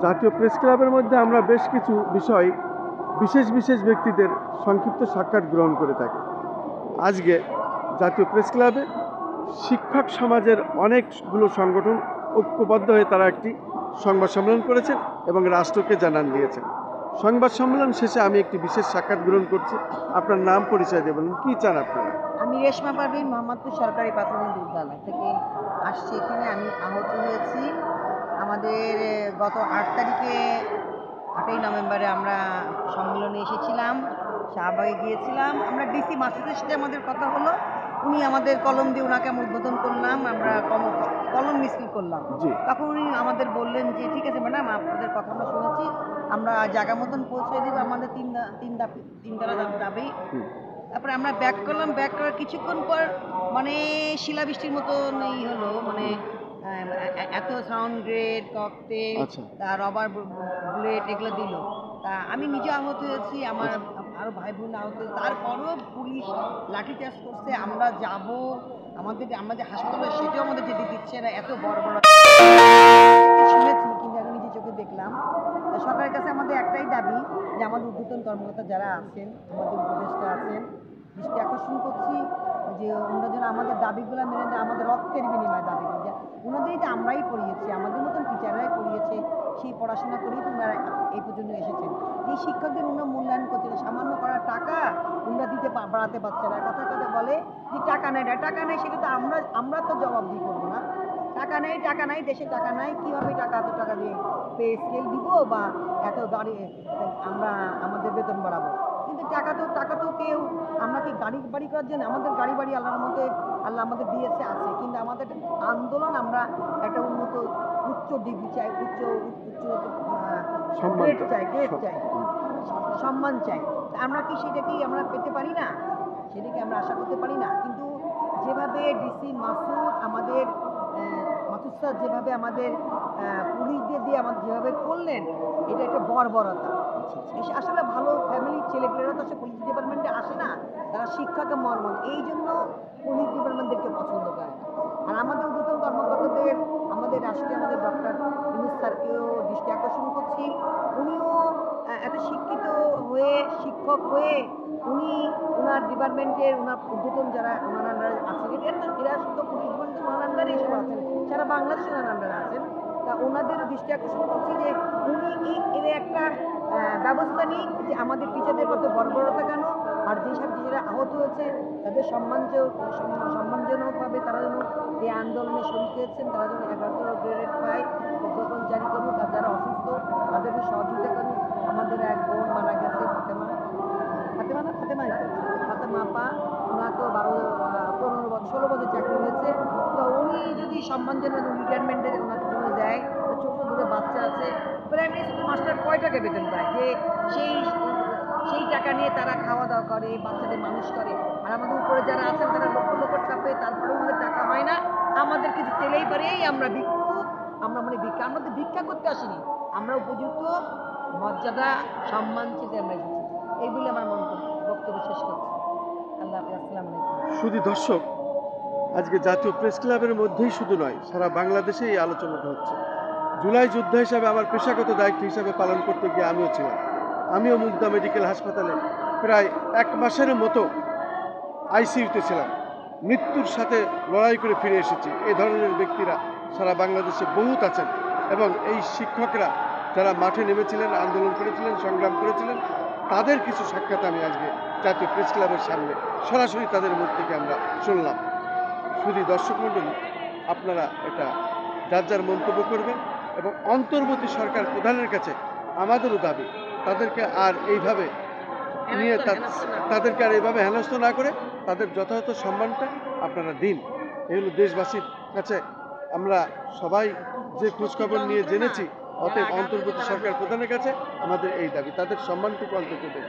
জাতীয় প্রেস ক্লাবের মধ্যে আমরা বেশ কিছু বিষয় বিশেষ বিশেষ ব্যক্তিদের সংক্ষিপ্ত সাক্ষাৎ গ্রহণ করে থাকি। আজকে জাতীয় প্রেস ক্লাবে শিক্ষক সমাজের অনেকগুলো সংগঠন ঐক্যবদ্ধ হয়ে তারা একটি সংবাদ সম্মেলন করেছেন এবং রাষ্ট্রকে জানান দিয়েছেন। সংবাদ সম্মেলন শেষে আমি একটি বিশেষ সাক্ষাৎ গ্রহণ করছি। আপনার নাম পরিচয় দেবেন, কি চান আপনারা? আমি রেশমা পারভিন, মোহাম্মদপুর সরকারি প্রাথমিক বিদ্যালয় থেকে আসছি। এখানে আমি আহত হয়েছি। আমাদের গত 8 নভেম্বরে আমরা সম্মেলনে এসেছিলাম, শাহবাগে গিয়েছিলাম। আমরা ডিসি মাসুদের সাথে আমাদের কথা হলো, উনি আমাদের কলম দিয়ে ওনাকে আমরা উদ্বোধন করলাম, আমরা কলম মিছিল করলাম। তখন উনি আমাদের বললেন যে ঠিক আছে ম্যাডাম, আপনাদের কথা আমরা শুনেছি, আমরা জায়গা মতন পৌঁছে দেবো আমাদের তিন দাবি। তারপরে আমরা ব্যাক করলাম। ব্যাক করার কিছুক্ষণ পর মানে শিলাবৃষ্টির মতো এই হলো, মানে এত sound grade, cocktail, rubber bullet এগুলো দিল। তা আমি নিজে আহত হয়েছি, আমার আরও ভাই বোন আহত হয়েছে। তারপরেও পুলিশ লাঠিচার্জ করছে। আমরা যাব, আমাদের হাসপাতালে সেটাও আমাদের যেতে দিচ্ছে না। এত বড় বড় শুনেছি, কিন্তু আমি নিজে চোখে দেখলাম। সরকারের কাছে আমাদের একটাই দাবি যে আমাদের ঊর্ধ্বতন কর্মকর্তা যারা আছেন, আমাদের উপদেষ্টা আছেন, দৃষ্টি আকর্ষণ করছি যে ওনারা যেন আমাদের দাবিগুলো মেনে দেয়। আমাদের রক্তের বিনিময়ে দাবিগুলো, ওনাদেরই তো আমরাই পড়িয়েছি, আমাদের মতন টিচাররাই পড়িয়েছে, সেই পড়াশোনা করেই তো ওনারা এই পর্যন্ত এসেছেন। এই শিক্ষকদের ওনারা মূল্যায়ন করছে, সামান্য করা টাকা ওনারা দিতে বাড়াতে পারছে না। কথা কথা বলে যে টাকা নেই, টাকা নেই, সেটা তো আমরা তো জবাবদিহি করবো না। টাকা নাই, দেশে টাকা নাই, কীভাবে এত টাকা দিয়ে পে স্কেল দিব বা এত গাড়ি আমরা আমাদের বেতন বাড়াবো? কিন্তু টাকা তো কেউ, আমরা কি গাড়ি বাড়ি করার জন্য? আমাদের গাড়ি বাড়ি আল্লাহর মধ্যে আল্লাহ আমাদের দিয়েছে, আছে, কিন্তু আমাদের আন্দোলন, আমরা একটা উন্নত উচ্চ ডিগ্রি চাই, উচ্চ গ্রেড চাই, সম্মান চাই। আমরা কি সেটা কি আমরা পেতে পারি না? সেটাকে আমরা আশা করতে পারি না? কিন্তু যেভাবে ডিসি মাসুদ আমাদের মাসুদ স্যার যেভাবে আমাদের পুলিশদের দিয়ে আমাদের যেভাবে করলেন, এটা একটা বর্বরতা। আসলে ভালো ফ্যামিলির ছেলেপেলেরা তো সে পুলিশ ডিপার্টমেন্টে আসে না, তারা শিক্ষাকে মর্ম, এই জন্য পুলিশ ডিপার্টমেন্টদেরকে পছন্দ করে না। আর আমাদের ঊর্ধ্বতন কর্মকর্তাদের, আমাদের রাষ্ট্রীয় আমাদের ডক্টর ইউনূস স্যারকেও দৃষ্টি আকর্ষণ করছি। উনিও এত শিক্ষিত হয়ে, শিক্ষক হয়ে, উনি ওনার ডিপার্টমেন্টের ওনার ঊর্ধ্বতন যারা ওনার আন্ডারে আছেন, এরা তো পুলিশ ডিপার্টমেন্ট ওনার আন্ডারে এসব আছেন, সারা বাংলাদেশ ওনার আন্ডারে আছেন। তা ওনাদের দৃষ্টি আকর্ষণ করছি যে উনি এর একটা ব্যবস্থা নিক যে আমাদের টিচারদের কত বর্বরতা কেন, আর যেসব টিচাররা আহত হয়েছে তাদের সম্মানজনকভাবে তারা যেন এই আন্দোলনে শরিক হয়েছেন, তারা যেন 11তম গ্রেড পায়, প্রজ্ঞাপন জারি করুক। আর যারা অসুস্থ তাদেরকে সহযোগিতা করুক। আমাদের এক বোন মারা গেছে, ফাতেমা আপা, ওনার তো 16 বছর চাকরি হয়েছে। তো উনি যদি সম্মানজনক রিটায়ারমেন্টের ওনাকে জন্য দেয়, ছোট দূরে বাচ্চা আছে, প্রাইমারি স্কুল মাস্টার কয় টাকা বেতন পায়, যে সেই টাকা নিয়ে তারা খাওয়া দাওয়া করে, বাচ্চাদের মানুষ করে। আর আমাদের উপরে যারা আছেন তারা লক্ষ লক্ষ টাকা পেয়ে, তারপরেও আমাদের টাকা হয় না। আমাদের কিছু তেলেই পারেই আমরা আমরা তো ভিক্ষা করতে আসিনি, আমরা উপযুক্ত মর্যাদা সম্মান চেতে আমরা এসেছি। এই বলে আমার বক্তব্য শেষ করছি। আল্লাহ হাফেজ, আসসালামু আলাইকুম। শুধু দর্শক, আজকে জাতীয় প্রেস ক্লাবের মধ্যেই শুধু নয়, সারা বাংলাদেশে এই আলোচনাটা হচ্ছে। জুলাই যোদ্ধা হিসাবে আমার পেশাগত দায়িত্ব হিসাবে পালন করতে গিয়ে আমিও ছিলাম। আমিও মুগদা মেডিকেল হাসপাতালে প্রায় 1 মাসের মতো আইসিইউতে ছিলাম। মৃত্যুর সাথে লড়াই করে ফিরে এসেছি। এই ধরনের ব্যক্তিরা সারা বাংলাদেশে বহুত আছেন এবং এই শিক্ষকরা যারা মাঠে নেমেছিলেন, আন্দোলন করেছিলেন, সংগ্রাম করেছিলেন, তাদের কিছু সাক্ষাৎ আমি আজকে জাতীয় প্রেস ক্লাবের সামনে সরাসরি তাদের মুখ থেকে আমরা শুনলাম। শুধু দর্শক মণ্ডলী, আপনারা এটা যার মন্তব্য করবেন এবং অন্তর্বর্তী সরকার প্রধানের কাছে আমাদেরও দাবি, তাদেরকে আর এইভাবে হেনস্থা না করে তাদের যথাযথ সম্মানটা আপনারা দিন। এই হলো দেশবাসীর কাছে আমরা সবাই যে খোঁজখবর নিয়ে জেনেছি। অতএব অন্তর্বর্তী সরকার প্রধানের কাছে আমাদের এই দাবি, তাদের সম্মানটুকু অন্তত দেন।